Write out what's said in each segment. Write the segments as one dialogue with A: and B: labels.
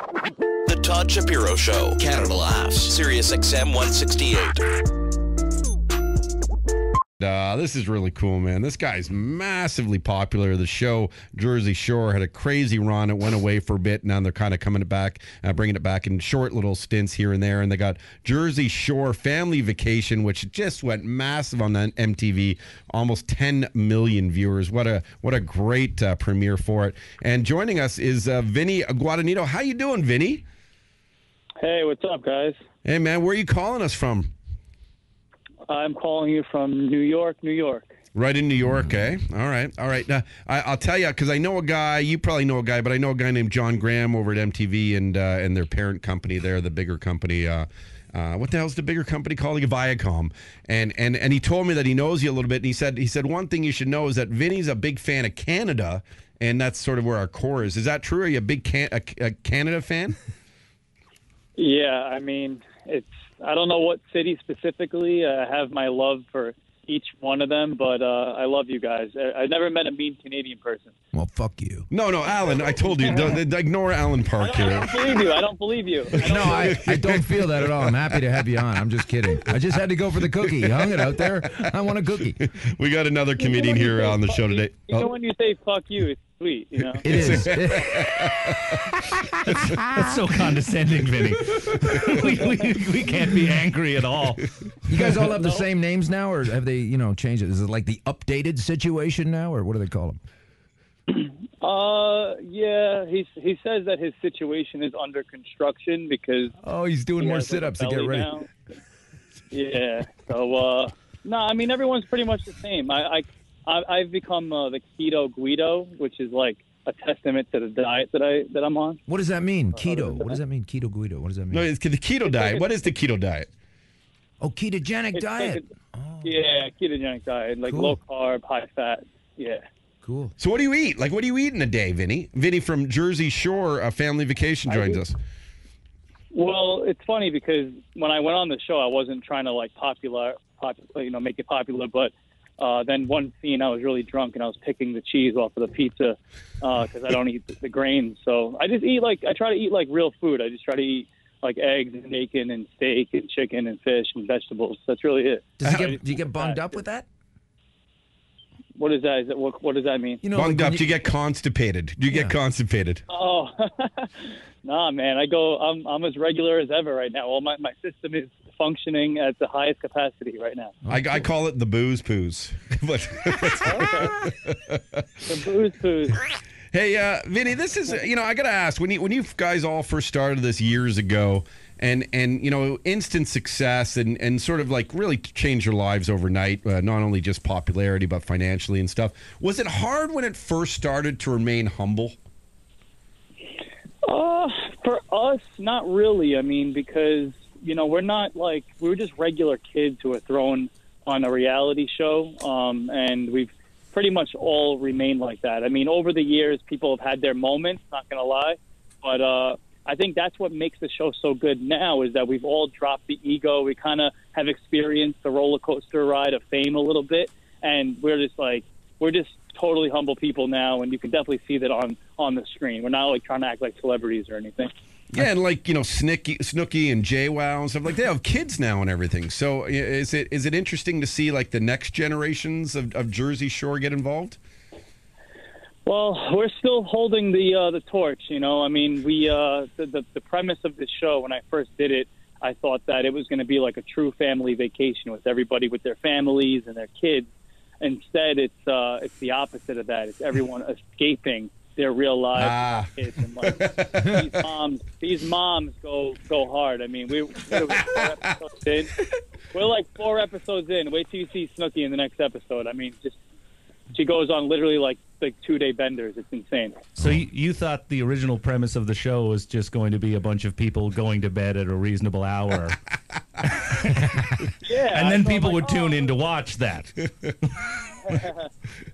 A: The Todd Shapiro Show, Canada Laughs, SiriusXM 168.
B: This is really cool, man. This guy's massively popular. The show Jersey Shore had a crazy run. It went away for a bit. Now they're kind of coming it back, bringing it back in short little stints here and there. And they got Jersey Shore Family Vacation, which just went massive on MTV. Almost 10 million viewers. What a great premiere for it. And joining us is Vinny Guadagnino. How you doing, Vinny?
C: Hey, what's up, guys?
B: Hey, man. Where are you calling us from?
C: I'm calling you from New York, New York.
B: Right in New York, eh? All right. Now, I'll tell you, because I know a guy, you probably know a guy, but I know a guy named John Graham over at MTV and their parent company there, the bigger company. What the hell's the bigger company called? Viacom. And he told me that he knows you a little bit. And he said one thing you should know is that Vinny's a big fan of Canada, and that's sort of where our core is. Is that true? Are you a big Canada fan?
C: Yeah, I mean, I don't know what city specifically. I have my love for each one of them, but I love you guys. I've never met a mean Canadian person.
D: Well, fuck you.
B: No, Alan, I told you. Don't ignore Alan Park here.
C: I don't believe you.
D: I don't feel that at all. I'm happy to have you on. I'm just kidding. I just had to go for the cookie. You hung it out there. I want a cookie.
B: We got another comedian here on the show today.
C: You know when you say fuck you, it's sweet, you know?
D: It is.
E: That's so condescending, Vinny. we can't be angry at all.
D: You guys all have the same names now, or have they, changed it? Is it like the updated situation now, or what do they call them?
C: Yeah, he says that his situation is under construction because...
D: Oh, he's doing more sit-ups to get ready.
C: Now. Yeah, so, no, I mean, everyone's pretty much the same. I've become the Keto Guido, which is like a testament to the diet that I'm on.
D: What does that mean? Keto. What does that mean? Keto Guido. What does that mean?
B: No, it's the keto diet. What is the keto diet?
D: Oh, ketogenic diet.
C: Yeah, ketogenic diet, like
D: Cool.
C: low carb, high fat. Yeah.
D: Cool.
B: So what do you eat? Like, what do you eat in a day, Vinny? Vinny from Jersey Shore, a family vacation, joins us.
C: Well, it's funny because when I went on the show, I wasn't trying to like make it popular, but then one scene I was really drunk and I was picking the cheese off of the pizza because I don't eat the grains. So I just eat I try to eat like real food. I just try to eat like eggs and bacon and steak and chicken and fish and vegetables. That's really it.
D: Do you get bunged up with that?
C: What is that? What does that mean?
B: Bunged up. Do you get constipated? Do you get constipated?
C: Oh, nah, man. I'm as regular as ever right now. Well, my system is functioning at the highest capacity right now.
B: I call it the booze poos.
C: The booze poos.
B: Hey, Vinny, this is, I got to ask, when you guys all first started this years ago and instant success and sort of like really changed your lives overnight, not only just popularity, but financially and stuff, was it hard when it first started to remain humble?
C: For us, not really. I mean, because, we're not we were just regular kids who were thrown on a reality show, and we've pretty much all remained like that. I mean, over the years, people have had their moments, not going to lie. But I think that's what makes the show so good now is that we've all dropped the ego. We kind of have experienced the roller coaster ride of fame a little bit. And we're just totally humble people now. And you can definitely see that on the screen. We're not trying to act like celebrities or anything.
B: Yeah, and Snooki and JWoww and stuff, they have kids now and everything. So is it interesting to see the next generations of Jersey Shore get involved?
C: Well, we're still holding the torch. I mean, the premise of the show when I first did it, I thought that it was going to be like a true family vacation with everybody with their families and their kids. Instead, it's the opposite of that. It's everyone escaping their real lives. Kids. And these moms go hard. I mean, we're 4 episodes in. We're 4 episodes in. Wait till you see Snooki in the next episode. I mean, she goes on literally 2-day benders. It's insane.
E: So you thought the original premise of the show was just going to be a bunch of people going to bed at a reasonable hour.
C: Yeah.
E: And then people would tune in to watch that.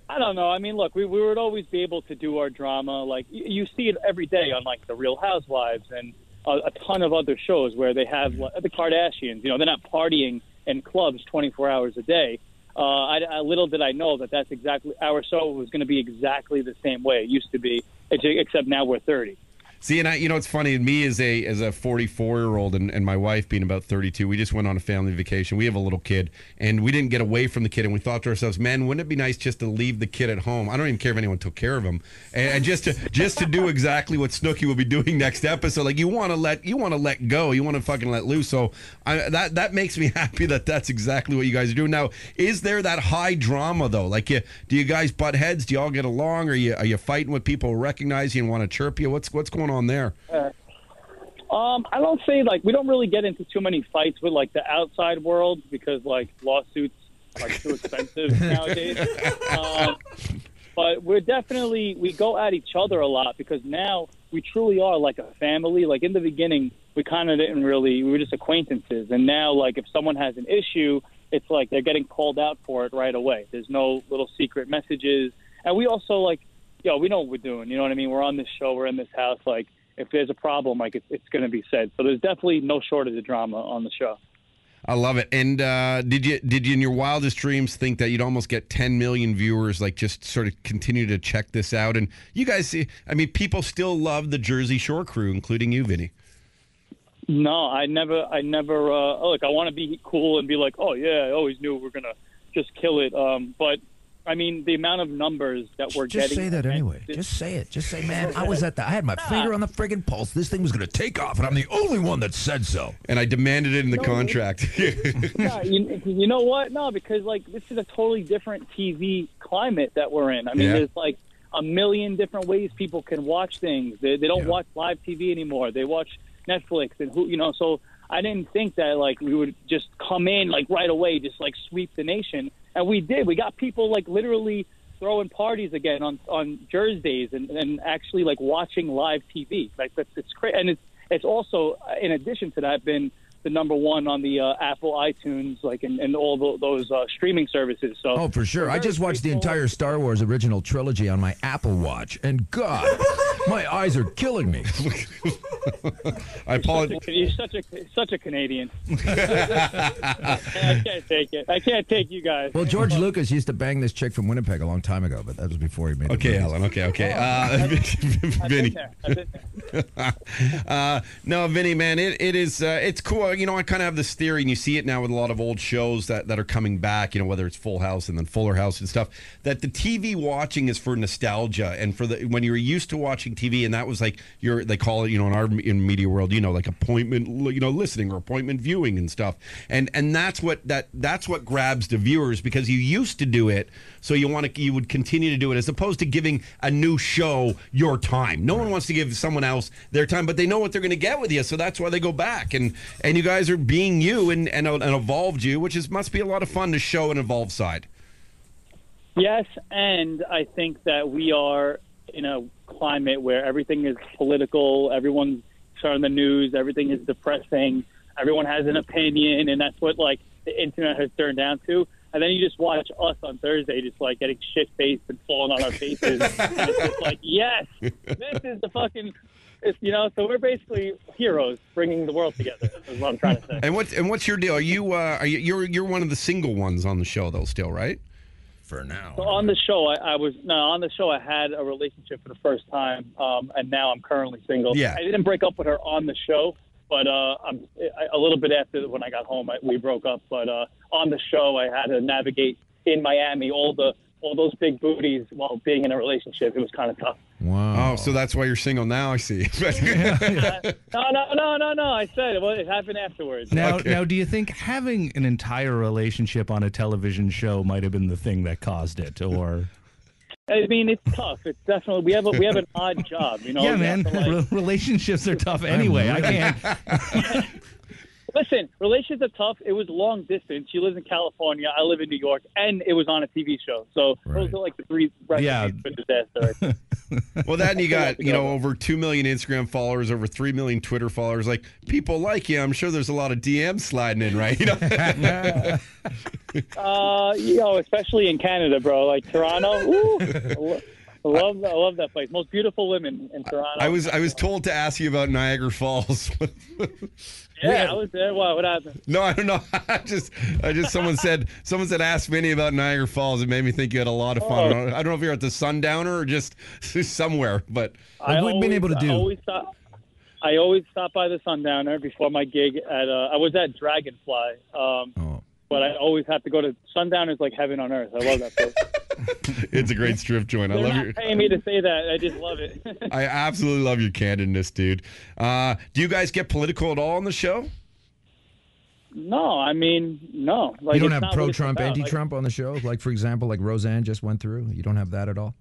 C: I don't know. I mean, look, we would always be able to do our drama. You see it every day on The Real Housewives and a ton of other shows where they have the Kardashians. They're not partying in clubs 24 hours a day. Little did I know that's exactly our show was going to be exactly the same way it used to be, except now we're 30.
B: See, and it's funny. Me as a 44-year-old and my wife being about 32, we just went on a family vacation. We have a little kid, and we didn't get away from the kid. And we thought to ourselves, man, wouldn't it be nice just to leave the kid at home? I don't even care if anyone took care of him, and just to do exactly what Snooki will be doing next episode. Like you want to let go, you want to fucking let loose. So that makes me happy that that's exactly what you guys are doing. Now, is there that high drama though? Like, do you guys butt heads? Do you all get along? Are you fighting with people who recognize you and want to chirp you? What's going on there?
C: I don't say we don't really get into too many fights with the outside world because lawsuits are too expensive nowadays. But we go at each other a lot because now we truly are like a family. Like in the beginning, we kind of we were just acquaintances. And now if someone has an issue, it's they're getting called out for it right away. There's no little secret messages. And we also we know what we're doing. You know what I mean? We're on this show. We're in this house. If there's a problem, it's going to be said. So there's definitely no shortage of drama on the show.
B: I love it. And did you in your wildest dreams think that you'd almost get 10 million viewers, just sort of continue to check this out? And you guys see, people still love the Jersey Shore crew, including you, Vinny.
C: No, I never. Look, I want to be cool and be oh yeah, I always knew we were gonna just kill it. But the amount of numbers that we're getting.
D: Just say that anyway. Just say it. Just say, man, I had my finger on the friggin' pulse. This thing was going to take off, and I'm the only one that said so.
B: And I demanded it in the contract.
C: Yeah, you know what? No, because this is a totally different TV climate that we're in. There's a million different ways people can watch things. They don't watch live TV anymore. They watch Netflix and So I didn't think that we would just come in right away, just sweep the nation. And we did. We got people literally throwing parties again on Thursdays and actually watching live TV. It's crazy. And it's also, in addition to that, been the number one on the Apple iTunes and all those streaming services. So
D: for sure. I just watched the entire Star Wars original trilogy on my Apple Watch, and God, my eyes are killing me.
B: I apologize.
C: You're such a Canadian. I can't take it. I can't take you guys.
D: Well, George Lucas used to bang this chick from Winnipeg a long time ago, but that was before he made it.
B: Okay, Alan. Okay. Vinny. No, Vinny, man, it is. It's cool. I kind of have this theory, and you see it now with a lot of old shows that are coming back. Whether it's Full House and then Fuller House and stuff. That the TV watching is for nostalgia and for when you were used to watching TV, and that was they call it, in media world, appointment, listening or appointment viewing and stuff. And that's what grabs the viewers because you used to do it, so you would continue to do it as opposed to giving a new show your time. No one wants to give someone else their time, but they know what they're going to get with you, so that's why they go back. And you guys are being you and evolved you, which must be a lot of fun to show an evolved side.
C: Yes, and I think that we are in a climate where everything is political, everyone's on the news, everything is depressing, everyone has an opinion, and that's what the internet has turned down to. And then you just watch us on Thursday just getting shit-faced and falling on our faces. And it's just yes, this is the fucking... so we're basically heroes bringing the world together. Is what I'm trying to say.
B: And what's your deal? Are you're one of the single ones on the show though, still, right?
D: For now.
C: So on the show, on the show I had a relationship for the first time, and now I'm currently single.
B: Yeah.
C: I didn't break up with her on the show, but I'm a little bit after when I got home, we broke up. But on the show, I had to navigate in Miami all those big booties while being in a relationship. It was kind of tough.
B: Wow. Oh, so that's why you're single now, I see.
C: No. I said it happened afterwards.
E: Now, do you think having an entire relationship on a television show might have been the thing that caused it, or?
C: It's tough. It's definitely we have an odd job,
E: Yeah, man. Relationships are tough anyway. I can't.
C: Listen, relationships are tough. It was long distance. She lives in California. I live in New York, and it was on a TV show. So those are the three recipes for disaster.
B: Well, then you got over 2 million Instagram followers, over 3 million Twitter followers. People like you. I'm sure there's a lot of DMs sliding in, right?
C: Especially in Canada, bro. Toronto. Ooh, a I love that place. Most beautiful women in Toronto.
B: I was told to ask you about Niagara Falls.
C: Yeah, I was there. What happened?
B: No, I don't know. I just someone said ask Vinny about Niagara Falls. It made me think you had a lot of fun. I don't know if you're at the Sundowner or just somewhere, but
D: we've been able to do.
C: I always stop by the Sundowner before my gig at. I was at Dragonfly. But I always have to go to Sundown. Is like heaven on earth. I love that place.
B: It's a great strip joint.
C: They're not paying me to say that. I just love it.
B: I absolutely love your candidness, dude. Do you guys get political at all on the show?
C: No, I mean, no. Like,
D: you don't have pro-Trump, anti-Trump on the show? Like, for example, like Roseanne just went through? You don't have that at all?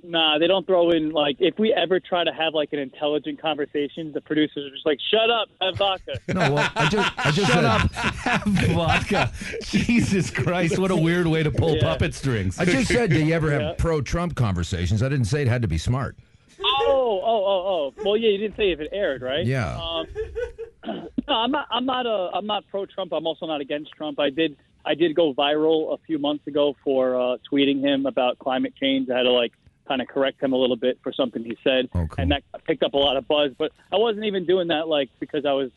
C: Nah, they don't throw in, like, if we ever try to have, like, an intelligent conversation, the producers are just like, shut up, have vodka.
D: No, well, I just
E: Shut up, have vodka. Jesus Christ, what a weird way to pull puppet strings.
D: I just said, do you ever have pro-Trump conversations? I didn't say it had to be smart.
C: Oh. Well, yeah, you didn't say if it aired, right?
D: Yeah.
C: No, I'm not pro-Trump. I'm also not against Trump. I did go viral a few months ago for tweeting him about climate change. I had to, like, kind of correct him a little bit for something he said, and that picked up a lot of buzz. But I wasn't even doing that like because I was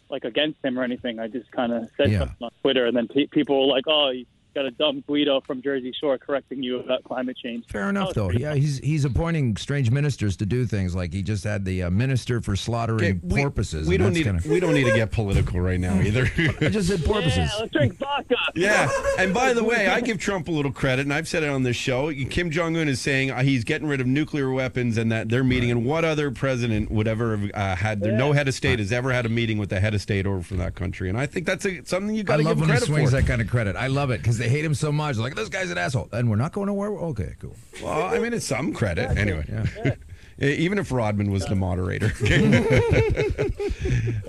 C: like against him or anything. I just kind of said something on Twitter, and then people were like, "Oh, you got a dumb Guido from Jersey Shore correcting you about climate change."
D: Fair enough, though. Yeah, he's appointing strange ministers to do things. Like he just had the minister for slaughtering porpoises.
B: We don't need to get political right now either.
D: I just said porpoises.
C: Yeah, let's drink vodka.
B: Yeah, and by the way, I give Trump a little credit, and I've said it on this show. Kim Jong-un is saying he's getting rid of nuclear weapons, and that they're meeting. And what other president would ever have had? No head of state has ever had a meeting with the head of state over from that country, and I think that's something you got to give credit for.
D: I love when he swings that kind of credit. I love it because they hate him so much. Like, this guy's an asshole, and we're not going to war. Okay, cool.
B: Well, I mean, it's some credit anyway.
C: Yeah.
B: Even if Rodman was the moderator.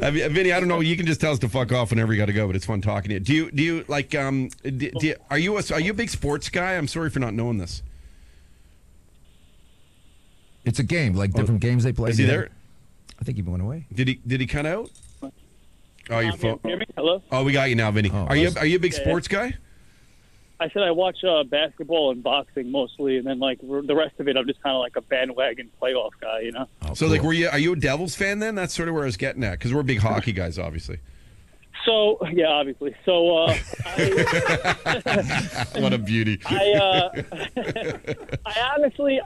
B: Vinny, I don't know. You can just tell us to fuck off whenever you got to go, but it's fun talking to you. Do you like? Are you a big sports guy? I'm sorry for not knowing this.
D: It's a game, like different games they play.
B: Is he there?
D: I think he went away.
B: Did he cut out? Oh, your phone.
C: Hear me? Hello?
B: Oh, we got you now, Vinny. Are you a big sports guy?
C: I said I watch basketball and boxing mostly, and then like the rest of it, I'm just kind of like a bandwagon playoff guy, you know.
B: Oh, so cool. Like, are you a Devils fan then? That's sort of where I was getting at, because we're big hockey guys, obviously.
C: So yeah, obviously. So
B: what a beauty.
C: I honestly,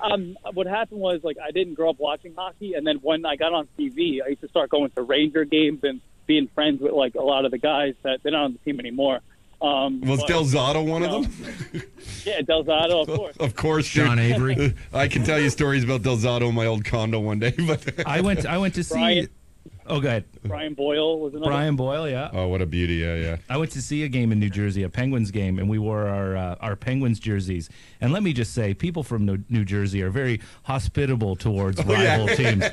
C: what happened was like I didn't grow up watching hockey, and then when I got on TV, I used to start going to Ranger games and being friends with like a lot of the guys that they're not on the team anymore.
B: Was Del Zotto one of them?
C: Yeah, Del Zotto, of course.
B: Of course,
D: Sean Avery.
B: I can tell you stories about Del Zotto in my old condo one day. But
E: I went to see.
C: Brian,
E: oh, go ahead.
C: Brian Boyle was another.
E: Brian Boyle, yeah.
B: Oh, what a beauty! Yeah.
E: I went to see a game in New Jersey, a Penguins game, and we wore our Penguins jerseys. And let me just say, people from New Jersey are very hospitable towards rival teams.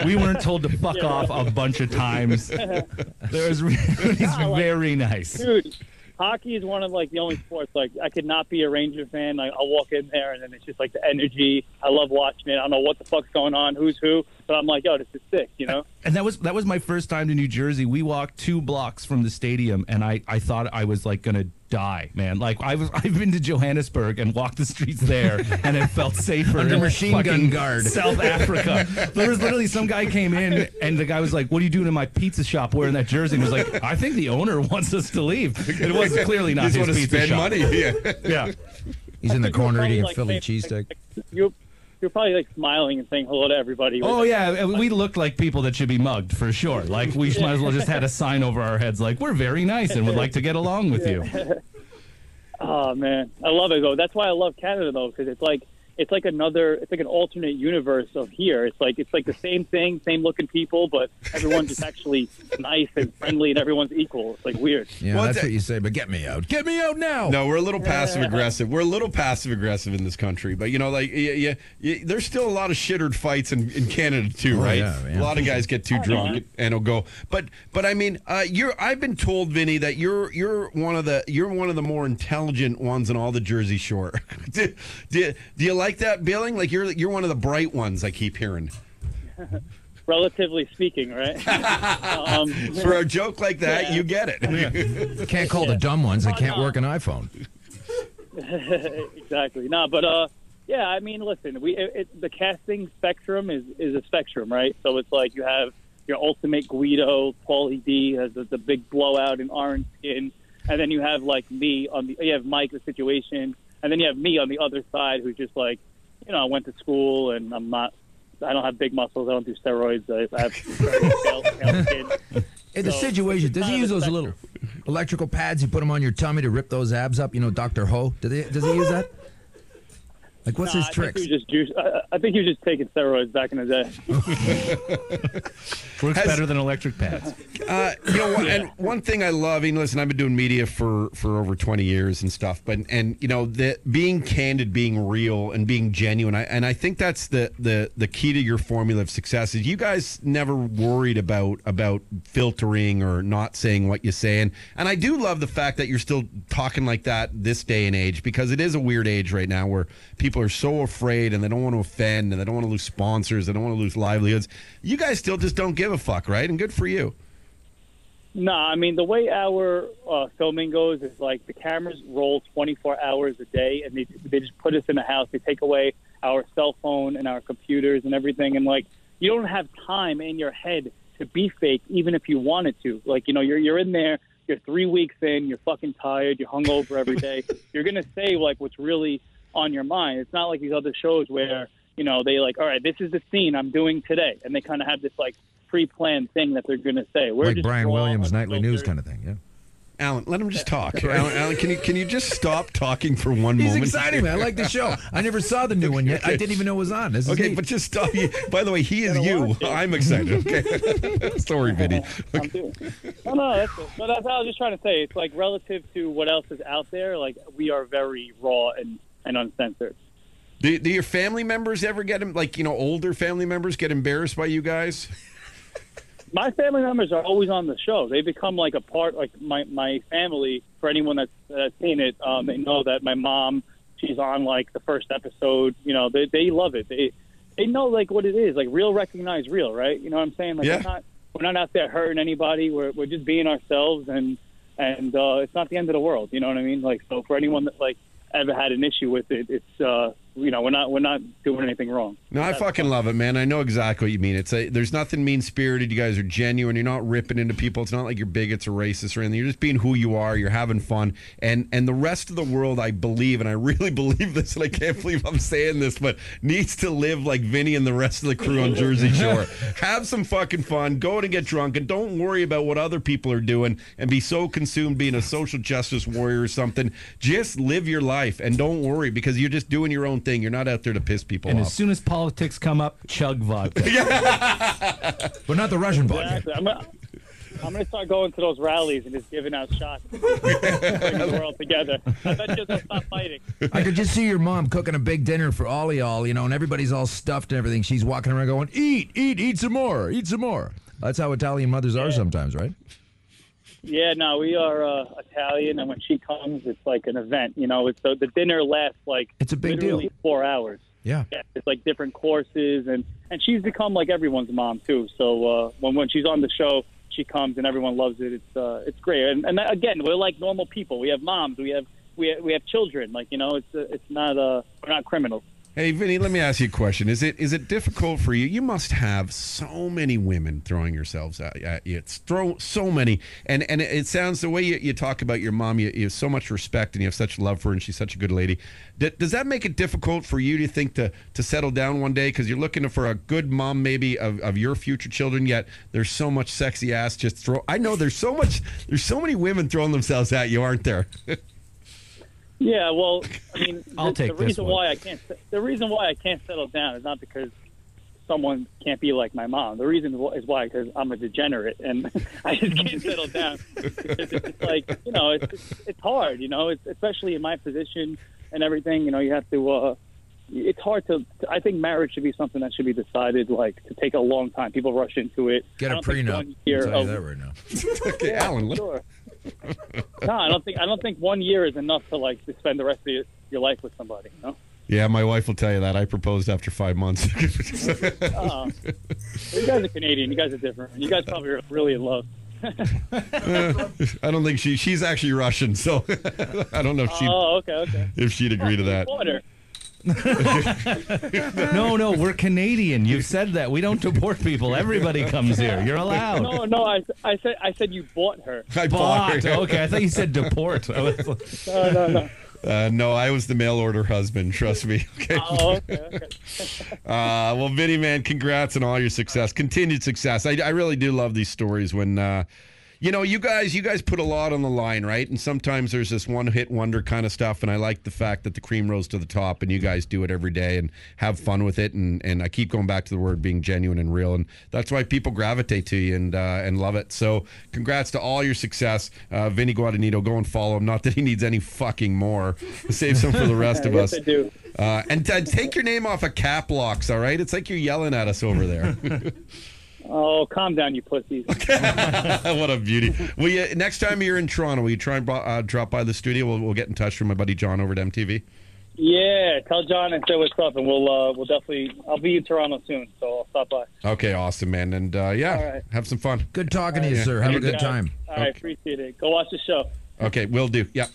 E: We weren't told to fuck off a bunch of times. It was very nice.
C: Dude, hockey is one of like the only sports like I could not be a Ranger fan. Like, I'll walk in there and then it's just like the energy. I love watching it. I don't know what the fuck's going on, who's who, but I'm like, yo, this is sick, you know.
E: And that was my first time to New Jersey. We walked 2 blocks from the stadium, and I thought I was like gonna die, man. Like I've been to Johannesburg and walked the streets there, and it felt safer.
D: Under machine gun guard.
E: South Africa. There was literally some guy came in, and the guy was like, "What are you doing in my pizza shop wearing that jersey?" And was like, "I think the owner wants us to leave." It was clearly not his pizza shop.
B: Money.
E: Yeah.
D: He's in the corner eating a Philly cheesesteak.
C: You're probably like smiling and saying hello to everybody.
E: Oh yeah, we looked like people that should be mugged for sure. Like we might as well just had a sign over our heads like, "We're very nice and would like to get along with you."
C: Oh man, I love it though. That's why I love Canada though, because it's like an alternate universe of here. It's like the same thing, same looking people, but everyone's just actually nice and friendly, and everyone's equal. It's like weird.
D: Yeah, well, that's what you say. But get me out now.
B: No, we're a little passive aggressive. We're a little passive aggressive in this country, but you know, like there's still a lot of shittered fights in Canada too, right? Yeah, a lot of guys get too drunk and will go. But I mean, I've been told, Vinny, that you're one of the more intelligent ones in all the Jersey Shore. Do you like that, billing? Like you're one of the bright ones I keep hearing.
C: Relatively speaking, right?
B: For a joke like that, you get it.
D: You can't call the dumb ones that can't work an iPhone.
C: Exactly. No, but Yeah, I mean, listen, the casting spectrum is a spectrum, right? So it's like you have your ultimate Guido, Paulie D has the big blowout in orange skin, and then you have like me you have Mike, the situation, and then you have me on the other side, who's just like, I went to school and I don't have big muscles, I don't do steroids, I have pale skin.
D: In the situation, does he use those little electrical pads? You put them on your tummy to rip those abs up. Dr. Ho. Does he use that? Like, what's his tricks?
C: I think he was just taking steroids back in the day.
E: Works better than electric pads.
B: And one thing I love, listen, I've been doing media for over 20 years and stuff, but being candid, being real, and being genuine, and I think that's the key to your formula of success. Is you guys never worried about filtering or not saying what you say, and I do love the fact that you're still talking like that this day and age, because it is a weird age right now where people are so afraid and they don't want to offend and they don't want to lose sponsors, they don't want to lose livelihoods. You guys still just don't give a fuck, right? And good for you.
C: No, I mean, the way our filming goes is like the cameras roll 24 hours a day, and they just put us in a house. They take away our cell phone and our computers and everything, and like you don't have time in your head to be fake, even if you wanted to. Like, you're in there, you're 3 weeks in, you're fucking tired, you're hungover every day. You're gonna say like what's really on your mind. It's not like these other shows where they like, all right, this is the scene I'm doing today, and they kind of have this like pre-planned thing that they're going to say. We're
D: like Brian Williams' nightly news kind of thing, yeah.
B: Alan, let him just talk. Alan, can you just stop talking for one moment?
D: He's exciting, man. I like the show. I never saw the new one yet. I didn't even know it was on. This is
B: okay,
D: neat.
B: but just stop. By the way, he is you. I'm excited. Okay. Sorry, Vinny.
C: No, that's it. But that's what I was just trying to say. It's like relative to what else is out there, like we are very raw and uncensored.
B: Do your family members ever get older family members get embarrassed by you guys?
C: My family members are always on the show. They become like a part, like my family. For anyone that's seen it, they know that my mom, she's on like the first episode. They love it. They know like what it is. Like real recognize real, right? You know what I'm saying? Like
B: yeah.
C: We're not out there hurting anybody. We're just being ourselves, and it's not the end of the world. You know what I mean? Like, so for anyone that like ever had an issue with it, it's we're not doing anything wrong.
B: No, I fucking love it, man. I know exactly what you mean. There's nothing mean-spirited. You guys are genuine. You're not ripping into people. It's not like you're bigots or racists or anything. You're just being who you are. You're having fun. And the rest of the world, I believe, and I really believe this, and I can't believe I'm saying this, but needs to live like Vinny and the rest of the crew on Jersey Shore. Have some fucking fun. Go out and get drunk, and don't worry about what other people are doing and be so consumed being a social justice warrior or something. Just live your life, and don't worry, because you're just doing your own thing. You're not out there to piss people
E: and
B: off.
E: As soon as politics come up, chug vodka.
D: But not the Russian vodka.
C: I'm going to start going to those rallies and just giving out shots. Bring the world together. I bet you'll stop fighting.
D: I could just see your mom cooking a big dinner for all of y'all, and everybody's all stuffed and everything. She's walking around going, eat some more, eat some more. That's how Italian mothers are sometimes, right?
C: Yeah, no, we are Italian, and when she comes, it's like an event. It's the dinner lasts like
D: it's a big
C: literally
D: deal.
C: 4 hours.
D: Yeah,
C: it's like different courses, and she's become like everyone's mom too. So when she's on the show, she comes and everyone loves it. It's great, and again, we're like normal people. We have moms, we have children. Like it's not we're not criminals.
B: Hey, Vinny, let me ask you a question. Is it difficult for you? You must have so many women throwing yourselves at you. It's so many. And it sounds, the way you talk about your mom, you have so much respect and you have such love for her, and she's such a good lady. Does that make it difficult for you, to think, to settle down one day? Because you're looking for a good mom maybe of your future children, yet there's so much sexy ass just throw. I know there's so many women throwing themselves at you, aren't there?
C: Yeah, well, I mean,
E: the reason why
C: I can't settle down is not because someone can't be like my mom. The reason is why, because I'm a degenerate and I just can't settle down. It's like, it's hard, it's, especially in my position and everything. You have to. It's hard to. I think marriage should be something that should be decided, like, to take a long time. People rush into it.
D: Get a prenup. I'll tell you that right now.
B: Okay,
C: yeah,
B: Alan.
C: Sure. No, I don't think 1 year is enough to spend the rest of your life with somebody.
B: Yeah, my wife will tell you that. I proposed after 5 months.
C: You guys are Canadian. You guys are different. You guys probably are really in love.
B: I don't think she's actually Russian, so I don't know if
C: okay.
B: if she'd agree to that.
E: No, we're Canadian. You've said that. We don't deport people. Everybody comes here. You're allowed.
C: No, I said you bought her.
B: I bought her.
E: Okay, I thought you said deport.
C: No.
B: No, I was the mail order husband. Trust me. Okay.
C: Oh, okay.
B: Well, Vinny, man, congrats on all your success, continued success. I really do love these stories when, you guys put a lot on the line, right? And sometimes there's this one-hit wonder kind of stuff, and I like the fact that the cream rose to the top, and you guys do it every day and have fun with it. And I keep going back to the word being genuine and real, and that's why people gravitate to you and love it. So congrats to all your success. Vinny Guadagnino, go and follow him. Not that he needs any fucking more. Save some for the rest of us.
C: Yes, I do.
B: And take your name off of cap locks, all right? It's like you're yelling at us over there.
C: Oh, calm down, you pussies.
B: What a beauty. Well, next time you're in Toronto, will you try and drop by the studio? We'll get in touch with my buddy John over at MTV.
C: Yeah, tell John and say what's up, and we'll definitely. I'll be in Toronto soon, so I'll stop by.
B: Okay, awesome, man. And
C: All right.
B: have some fun.
D: Good talking to you, sir. Have a good time.
C: All right, appreciate it. Go watch the show.
B: Okay, will do. Yeah,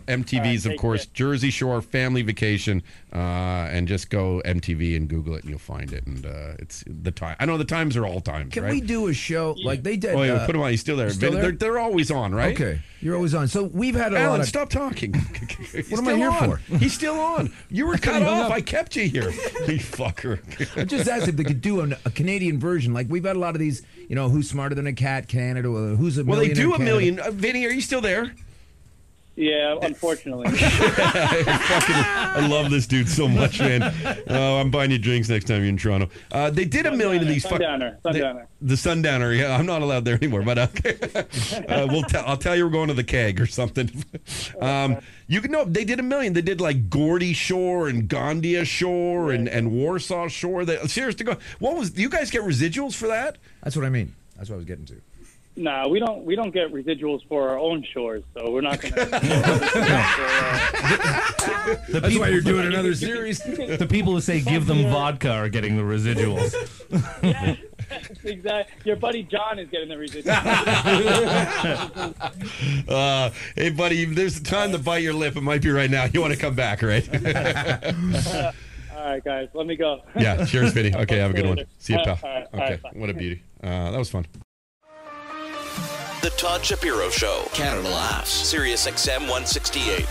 B: MTV's, of course, Jersey Shore Family Vacation, and just go MTV and Google it, and you'll find it. And it's the time. I know the times are all times.
D: Can
B: right?
D: we do a show like they did?
B: Oh, yeah, put them on. He's still there.
D: Still there?
B: They're always on, right?
D: Okay, you're always on. So we've had a
B: Alan,
D: lot of.
B: stop talking.
D: What am I here for?
B: He's still on. You were cut off. I kept you here. You fucker.
D: I just asked if they could do a Canadian version. Like we've had a lot of these. Who's smarter than a cat? Canada. Who's a
B: well, they do a
D: Canada.
B: million. Vinny, are you still there?
C: Yeah, unfortunately.
B: I love this dude so much, man. I'm buying you drinks next time you're in Toronto. They did a million of these.
C: Sundowner.
B: The Sundowner. Yeah, I'm not allowed there anymore. But I'll tell you we're going to the keg or something. You can know they did a million. They did like Gordy Shore and Gondia Shore and Warsaw Shore. Serious to go. What was? Do you guys get residuals for that?
D: That's what I mean. That's what I was getting to.
C: Nah, we don't get residuals for our own shores, so we're not going to.
D: That's why you're doing another series.
E: The people who say give them vodka are getting the residuals.
C: Yeah, exactly. Your buddy John is getting the residuals.
B: Hey, buddy, there's a time to bite your lip. It might be right now. You want to come back, right?
C: All right, guys, let me go.
B: Yeah, cheers, Vinny. Okay, have a good one. See you, pal.
C: All right,
B: Okay,
C: bye.
B: what a beauty. That was fun.
A: The Todd Shapiro Show. Canada Laughs. SiriusXM 168.